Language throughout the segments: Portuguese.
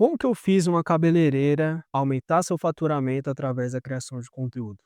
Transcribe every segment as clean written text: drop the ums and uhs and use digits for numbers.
Como que eu fiz uma cabeleireira aumentar seu faturamento através da criação de conteúdo?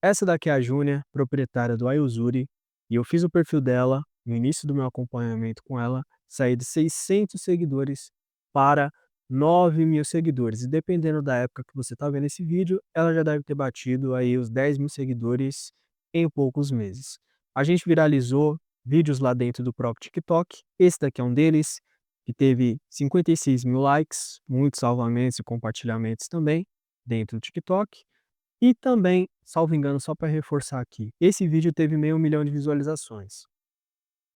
Essa daqui é a Júnia, proprietária do Ayuzuri, e eu fiz o perfil dela no início do meu acompanhamento com ela, saí de 600 seguidores para 9.000 seguidores. E dependendo da época que você está vendo esse vídeo, ela já deve ter batido aí os 10.000 seguidores em poucos meses. A gente viralizou vídeos lá dentro do próprio TikTok. Esse daqui é um deles, que teve 56.000 likes, muitos salvamentos e compartilhamentos também dentro do TikTok. E também, salvo engano, só para reforçar aqui, esse vídeo teve meio milhão de visualizações.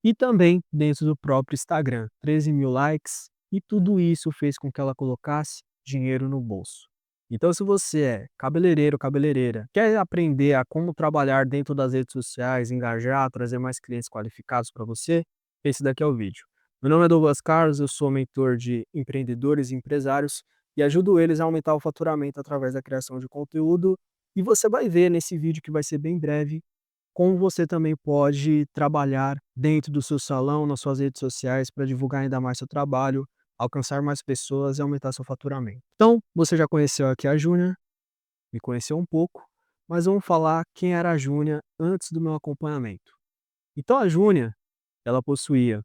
E também dentro do próprio Instagram, 13.000 likes, e tudo isso fez com que ela colocasse dinheiro no bolso. Então, se você é cabeleireiro, cabeleireira, quer aprender a como trabalhar dentro das redes sociais, engajar, trazer mais clientes qualificados para você, esse daqui é o vídeo. Meu nome é Douglas Carlos, eu sou mentor de empreendedores e empresários e ajudo eles a aumentar o faturamento através da criação de conteúdo. E você vai ver nesse vídeo, que vai ser bem breve, como você também pode trabalhar dentro do seu salão, nas suas redes sociais, para divulgar ainda mais seu trabalho, alcançar mais pessoas e aumentar seu faturamento. Então, você já conheceu aqui a Júnia, me conheceu um pouco, mas vamos falar quem era a Júnia antes do meu acompanhamento. Então, a Júnia, ela possuía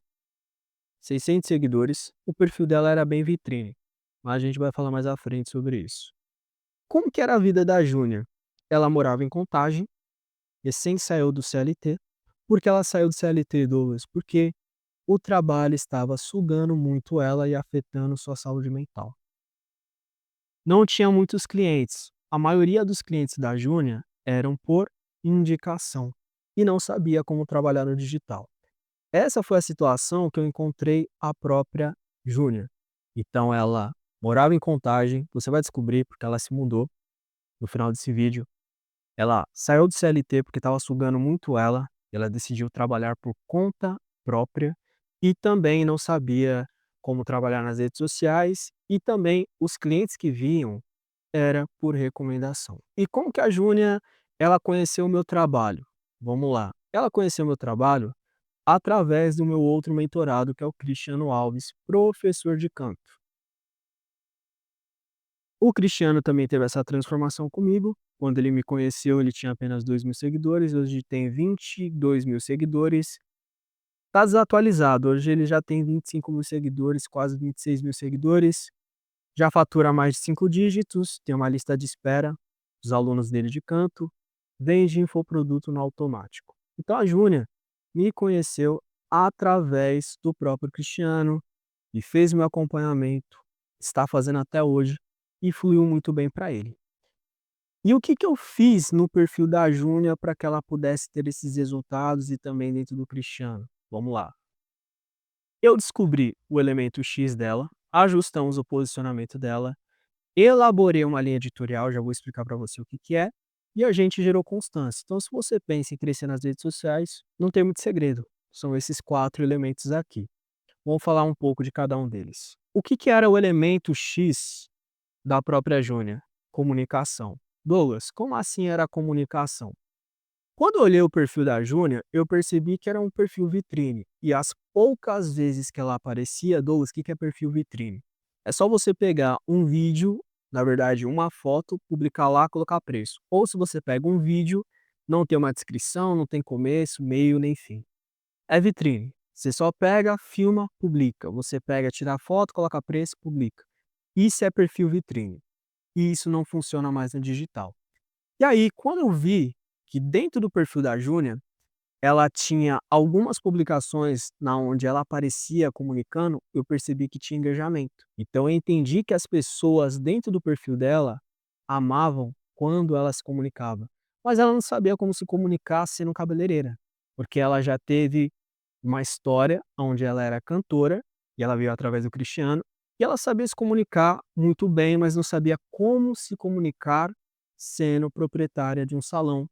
600 seguidores, o perfil dela era bem vitrine, mas a gente vai falar mais à frente sobre isso. Como que era a vida da Júnia? Ela morava em Contagem, recém saiu do CLT. Por que ela saiu do CLT, Douglas? Porque o trabalho estava sugando muito ela e afetando sua saúde mental. Não tinha muitos clientes. A maioria dos clientes da Júnia eram por indicação e não sabia como trabalhar no digital. Essa foi a situação que eu encontrei a própria Júnia. Então ela morava em Contagem, você vai descobrir porque ela se mudou no final desse vídeo. Ela saiu do CLT porque estava sugando muito ela, e ela decidiu trabalhar por conta própria e também não sabia como trabalhar nas redes sociais, e também os clientes que vinham era por recomendação. E como que a Júnia, ela conheceu o meu trabalho? Vamos lá. Ela conheceu o meu trabalho através do meu outro mentorado, que é o Cristiano Alves, professor de canto. O Cristiano também teve essa transformação comigo. Quando ele me conheceu, ele tinha apenas 2.000 seguidores, hoje tem 22.000 seguidores. Está desatualizado, hoje ele já tem 25.000 seguidores, quase 26.000 seguidores. Já fatura mais de 5 dígitos, tem uma lista de espera dos alunos dele de canto, vende infoproduto no automático. Então a Júnia me conheceu através do próprio Cristiano e fez meu acompanhamento, está fazendo até hoje e fluiu muito bem para ele. E o que que eu fiz no perfil da Júnia para que ela pudesse ter esses resultados e também dentro do Cristiano? Vamos lá. Eu descobri o elemento X dela, ajustamos o posicionamento dela, elaborei uma linha editorial, já vou explicar para você o que que é, e a gente gerou constância. Então, se você pensa em crescer nas redes sociais, não tem muito segredo. São esses 4 elementos aqui. Vamos falar um pouco de cada um deles. O que que era o elemento X da própria Júnia? Comunicação. Douglas, como assim era a comunicação? Quando eu olhei o perfil da Júnia, eu percebi que era um perfil vitrine. E as poucas vezes que ela aparecia, Douglas, o que que é perfil vitrine? É só você pegar um vídeo, na verdade, uma foto, publicar lá, colocar preço. Ou se você pega um vídeo, não tem uma descrição, não tem começo, meio, nem fim. É vitrine. Você só pega, filma, publica. Você pega, tira a foto, coloca preço, publica. Isso é perfil vitrine. E isso não funciona mais no digital. E aí, quando eu vi que dentro do perfil da Júnia, ela tinha algumas publicações na onde ela aparecia comunicando, eu percebi que tinha engajamento. Então eu entendi que as pessoas dentro do perfil dela amavam quando ela se comunicava. Mas ela não sabia como se comunicar sendo cabeleireira, porque ela já teve uma história onde ela era cantora, e ela veio através do Cristiano, e ela sabia se comunicar muito bem, mas não sabia como se comunicar sendo proprietária de um salão.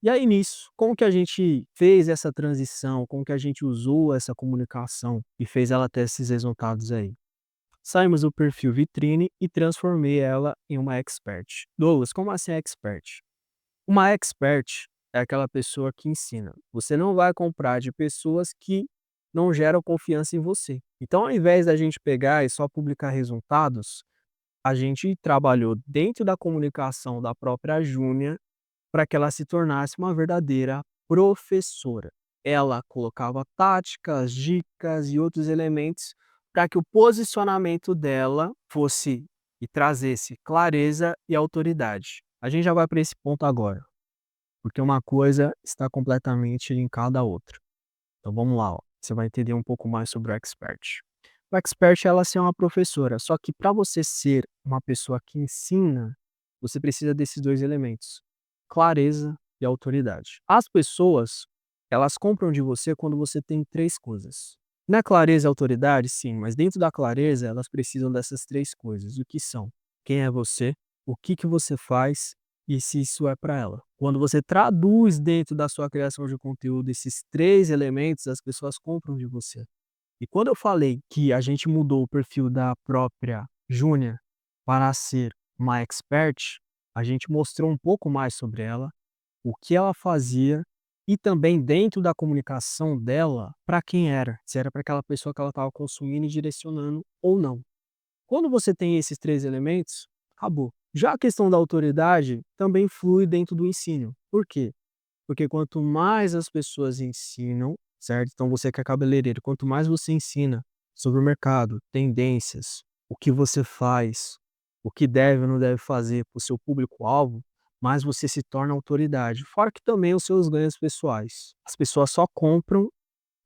E aí nisso, como que a gente fez essa transição, como que a gente usou essa comunicação e fez ela ter esses resultados aí? Saímos do perfil vitrine e transformei ela em uma expert. Douglas, como assim expert? Uma expert é aquela pessoa que ensina. Você não vai comprar de pessoas que não geram confiança em você. Então, ao invés da gente pegar e só publicar resultados, a gente trabalhou dentro da comunicação da própria Júnia para que ela se tornasse uma verdadeira professora. Ela colocava táticas, dicas e outros elementos para que o posicionamento dela fosse e trazesse clareza e autoridade. A gente já vai para esse ponto agora, porque uma coisa está completamente linkada à outra. Então vamos lá, ó. Você vai entender um pouco mais sobre o expert. O expert, ela é uma professora, só que para você ser uma pessoa que ensina, você precisa desses 2 elementos: clareza e autoridade. As pessoas, elas compram de você quando você tem 3 coisas. Na clareza e autoridade, sim, mas dentro da clareza, elas precisam dessas 3 coisas. O que são? Quem é você? O que você faz? E se isso é para ela. Quando você traduz dentro da sua criação de conteúdo esses 3 elementos, as pessoas compram de você. E quando eu falei que a gente mudou o perfil da própria Júnia para ser uma expert, a gente mostrou um pouco mais sobre ela, o que ela fazia e também dentro da comunicação dela, para quem era, se era para aquela pessoa que ela estava consumindo e direcionando ou não. Quando você tem esses 3 elementos, acabou. Já a questão da autoridade também flui dentro do ensino. Por quê? Porque quanto mais as pessoas ensinam, certo? Então você que é cabeleireiro, quanto mais você ensina sobre o mercado, tendências, o que você faz, o que deve ou não deve fazer para o seu público-alvo, mais você se torna autoridade. Fora que também os seus ganhos pessoais. As pessoas só compram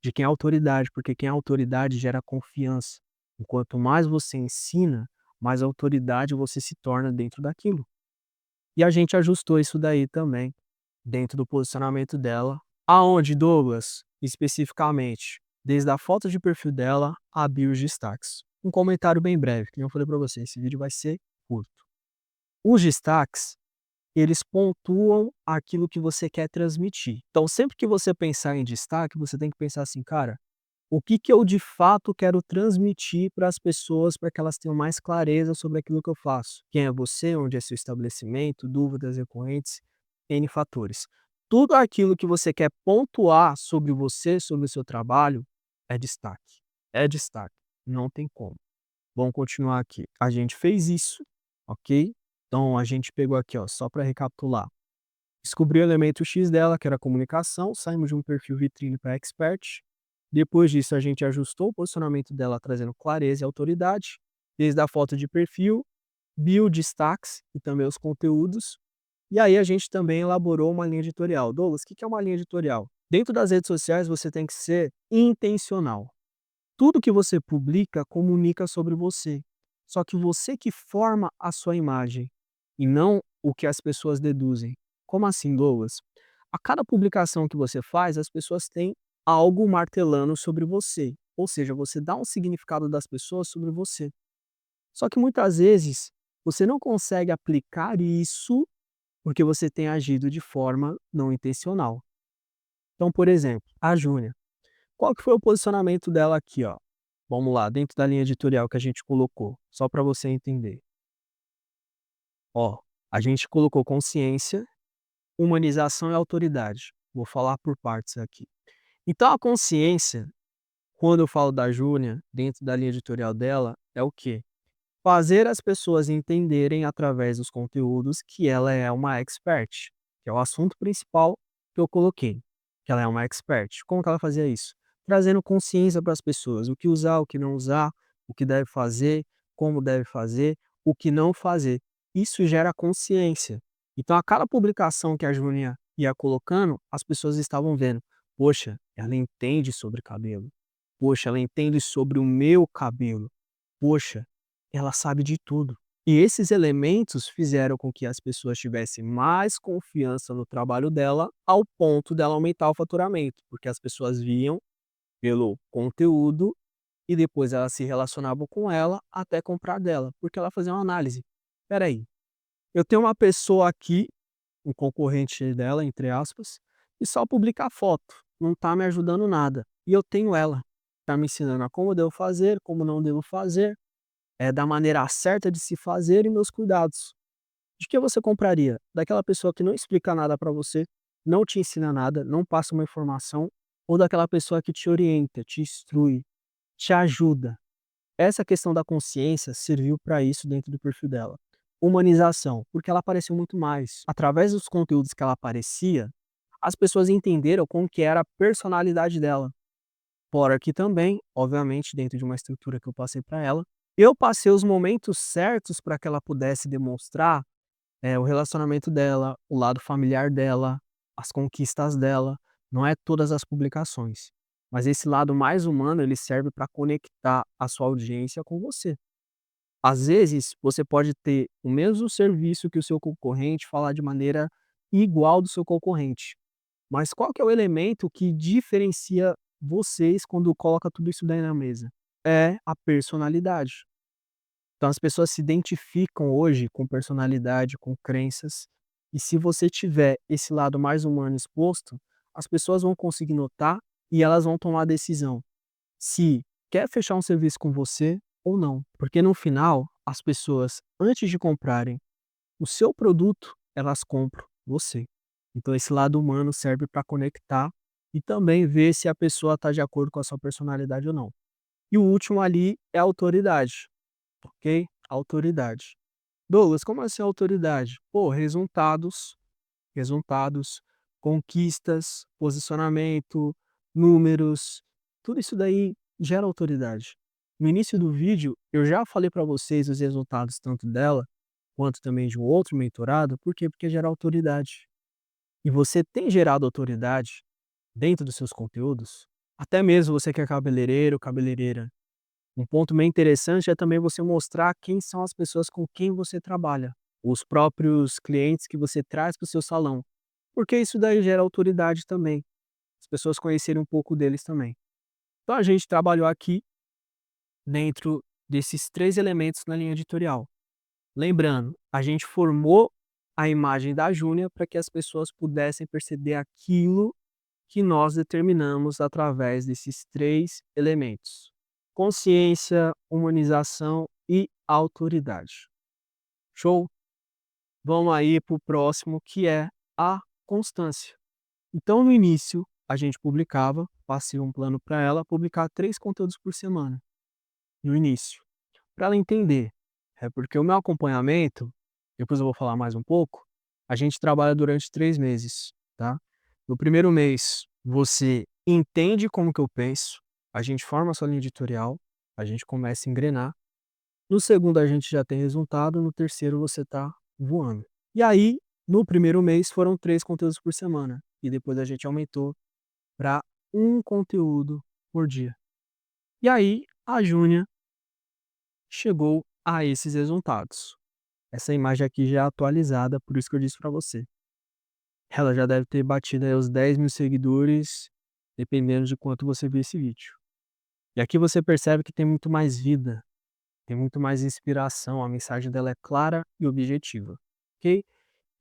de quem é autoridade, porque quem é autoridade gera confiança. E quanto mais você ensina, mais autoridade você se torna dentro daquilo. E a gente ajustou isso daí também, dentro do posicionamento dela. Aonde, Douglas? Especificamente, desde a foto de perfil dela a bio e os destaques. Um comentário bem breve, que nem eu falei para você, esse vídeo vai ser curto. Os destaques, eles pontuam aquilo que você quer transmitir. Então, sempre que você pensar em destaque, você tem que pensar assim, cara, o que que eu de fato quero transmitir para as pessoas para que elas tenham mais clareza sobre aquilo que eu faço? Quem é você? Onde é seu estabelecimento? Dúvidas recorrentes? N fatores. Tudo aquilo que você quer pontuar sobre você, sobre o seu trabalho, é destaque. É destaque. Não tem como. Vamos continuar aqui. A gente fez isso, ok? Então a gente pegou aqui, ó, só para recapitular. Descobri o elemento X dela, que era a comunicação, saímos de um perfil vitrine para expert. Depois disso, a gente ajustou o posicionamento dela, trazendo clareza e autoridade, desde a foto de perfil, bio, destaques e também os conteúdos. E aí a gente também elaborou uma linha editorial. Douglas, o que é uma linha editorial? Dentro das redes sociais, você tem que ser intencional. Tudo que você publica comunica sobre você. Só que você que forma a sua imagem e não o que as pessoas deduzem. Como assim, Douglas? A cada publicação que você faz, as pessoas têm algo martelando sobre você. Ou seja, você dá um significado das pessoas sobre você. Só que muitas vezes você não consegue aplicar isso porque você tem agido de forma não intencional. Então, por exemplo, a Júnia. Qual que foi o posicionamento dela aqui, ó? Vamos lá, dentro da linha editorial que a gente colocou, só para você entender. Ó, a gente colocou consciência, humanização e autoridade. Vou falar por partes aqui. Então, a consciência, quando eu falo da Júnia, dentro da linha editorial dela, é o quê? Fazer as pessoas entenderem através dos conteúdos que ela é uma expert, que é o assunto principal que eu coloquei, que ela é uma expert. Como que ela fazia isso? Trazendo consciência para as pessoas, o que usar, o que não usar, o que deve fazer, como deve fazer, o que não fazer. Isso gera consciência. Então, a cada publicação que a Júnia ia colocando, as pessoas estavam vendo, poxa, ela entende sobre cabelo. Poxa, ela entende sobre o meu cabelo. Poxa, ela sabe de tudo. E esses elementos fizeram com que as pessoas tivessem mais confiança no trabalho dela, ao ponto dela aumentar o faturamento, porque as pessoas viam pelo conteúdo e depois elas se relacionavam com ela até comprar dela, porque ela fazia uma análise. Espera aí, eu tenho uma pessoa aqui, um concorrente dela, entre aspas, e só publica foto, não está me ajudando nada. E eu tenho ela, está me ensinando a como eu devo fazer, como não devo fazer, da maneira certa de se fazer e meus cuidados. De que você compraria? Daquela pessoa que não explica nada para você, não te ensina nada, não passa uma informação, ou daquela pessoa que te orienta, te instrui, te ajuda. Essa questão da consciência serviu para isso dentro do perfil dela. Humanização, porque ela apareceu muito mais. Através dos conteúdos que ela aparecia, as pessoas entenderam como que era a personalidade dela. Fora que também, obviamente, dentro de uma estrutura que eu passei para ela, eu passei os momentos certos para que ela pudesse demonstrar, o relacionamento dela, o lado familiar dela, as conquistas dela, não é todas as publicações. Mas esse lado mais humano, ele serve para conectar a sua audiência com você. Às vezes, você pode ter o mesmo serviço que o seu concorrente, falar de maneira igual do seu concorrente. Mas qual que é o elemento que diferencia vocês quando coloca tudo isso daí na mesa? É a personalidade. Então as pessoas se identificam hoje com personalidade, com crenças, e se você tiver esse lado mais humano exposto, as pessoas vão conseguir notar e elas vão tomar a decisão se quer fechar um serviço com você ou não. Porque no final, as pessoas, antes de comprarem o seu produto, elas compram você. Então esse lado humano serve para conectar e também ver se a pessoa está de acordo com a sua personalidade ou não. E o último ali é a autoridade, ok? Autoridade. Douglas, como assim autoridade? Pô, resultados, conquistas, posicionamento, números, tudo isso daí gera autoridade. No início do vídeo, eu já falei para vocês os resultados tanto dela, quanto também de um outro mentorado, por quê? Porque gera autoridade. E você tem gerado autoridade dentro dos seus conteúdos, até mesmo você que é cabeleireiro, cabeleireira. Um ponto bem interessante é também você mostrar quem são as pessoas com quem você trabalha, os próprios clientes que você traz para o seu salão, porque isso daí gera autoridade também, as pessoas conhecerem um pouco deles também. Então a gente trabalhou aqui dentro desses 3 elementos na linha editorial. Lembrando, a gente formou a imagem da Júnia para que as pessoas pudessem perceber aquilo que nós determinamos através desses 3 elementos: consciência, humanização e autoridade. Show? Vamos aí para o próximo, que é a constância. Então, no início, a gente publicava, passei um plano para ela, publicar 3 conteúdos por semana, no início, para ela entender. É porque o meu acompanhamento, depois eu vou falar mais um pouco, a gente trabalha durante 3 meses, tá? No primeiro mês, você entende como que eu penso, a gente forma a sua linha editorial, a gente começa a engrenar. No segundo, a gente já tem resultado, no terceiro, você tá voando. E aí, no primeiro mês, foram 3 conteúdos por semana, e depois a gente aumentou para um conteúdo por dia. E aí, a Júnia chegou a esses resultados. Essa imagem aqui já é atualizada, por isso que eu disse para você. Ela já deve ter batido aí os 10.000 seguidores, dependendo de quanto você vê esse vídeo. E aqui você percebe que tem muito mais vida, tem muito mais inspiração, a mensagem dela é clara e objetiva, ok?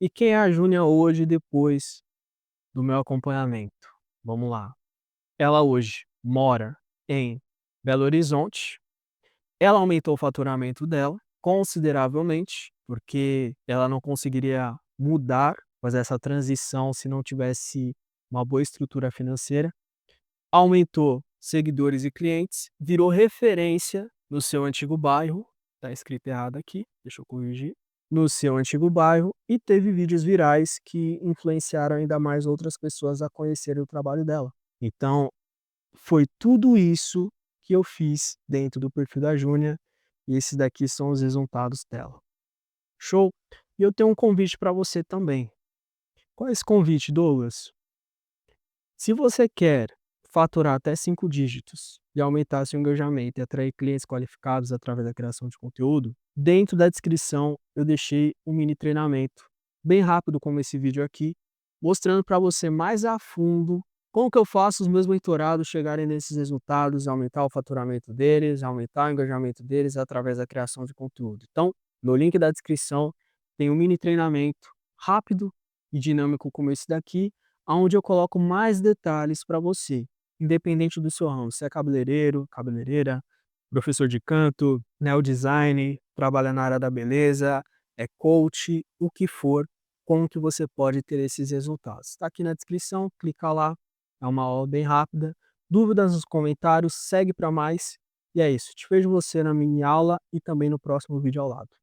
E quem é a Júnia hoje depois do meu acompanhamento? Vamos lá. Ela hoje mora em Belo Horizonte. Ela aumentou o faturamento dela consideravelmente, porque ela não conseguiria mudar, fazer essa transição se não tivesse uma boa estrutura financeira. Aumentou seguidores e clientes, virou referência no seu antigo bairro, tá escrito errado aqui, deixa eu corrigir, no seu antigo bairro, e teve vídeos virais que influenciaram ainda mais outras pessoas a conhecerem o trabalho dela. Então, foi tudo isso que eu fiz dentro do perfil da Júnia, e esses daqui são os resultados dela. Show? E eu tenho um convite para você também. Qual é esse convite, Douglas? Se você quer faturar até 5 dígitos e aumentar seu engajamento e atrair clientes qualificados através da criação de conteúdo, dentro da descrição eu deixei um mini treinamento, bem rápido como esse vídeo aqui, mostrando para você mais a fundo como que eu faço os meus mentorados chegarem nesses resultados, aumentar o faturamento deles, aumentar o engajamento deles através da criação de conteúdo. Então, no link da descrição tem um mini treinamento rápido e dinâmico como esse daqui, onde eu coloco mais detalhes para você, independente do seu ramo, se é cabeleireiro, cabeleireira, professor de canto, neo design, trabalha na área da beleza, é coach, o que for, como que você pode ter esses resultados. Está aqui na descrição, clica lá É uma aula bem rápida. Dúvidas nos comentários, segue para mais. E é isso, te vejo você na mini aula e também no próximo vídeo ao lado.